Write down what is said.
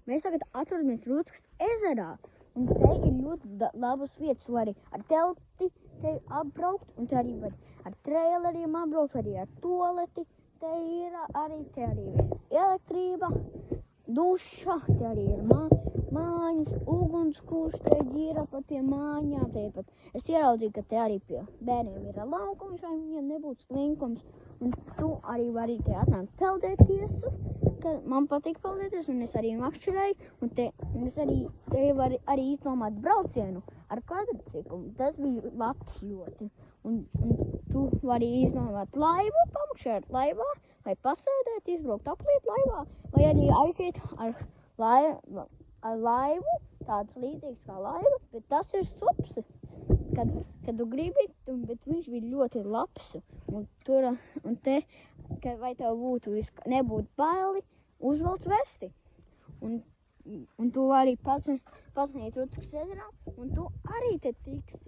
Mēs tagad atrodamies Rūtskas ezerā, un te ir ļoti labas vietas, var arī ar telti te apbraukt, un te arī var ar traileriem apbraukt, arī ar toleti, te arī ir elektrība, duša, te arī ir mājas, ugunskurs, te ģīra pa tiem mājām, te ir pat, es ieraudzīju, ka te arī pie bērniem ir laukums, lai viņiem nebūtu slinkums, un tu arī vari te atnākt peldēties, ka man patīk peldēties, un es arī makšķerēju, un es te varu arī izdomāt braucienu ar kvadriciklu, tas bija labs ļoti, un tu vari izdomāt laivu, pamakšķerēt laivā, vai pasēdēt, izbraukt apliet laivā, vai arī aiziet ar laivu, tāds līdzīgs kā laiva, bet tas ir sups, kad tu gribi, bet viņš bija ļoti labs, un te, vai tev nebūtu baili, uzvelc vesti, un tu arī pasniedz Rūtskas ezerā, un tu arī te tiksi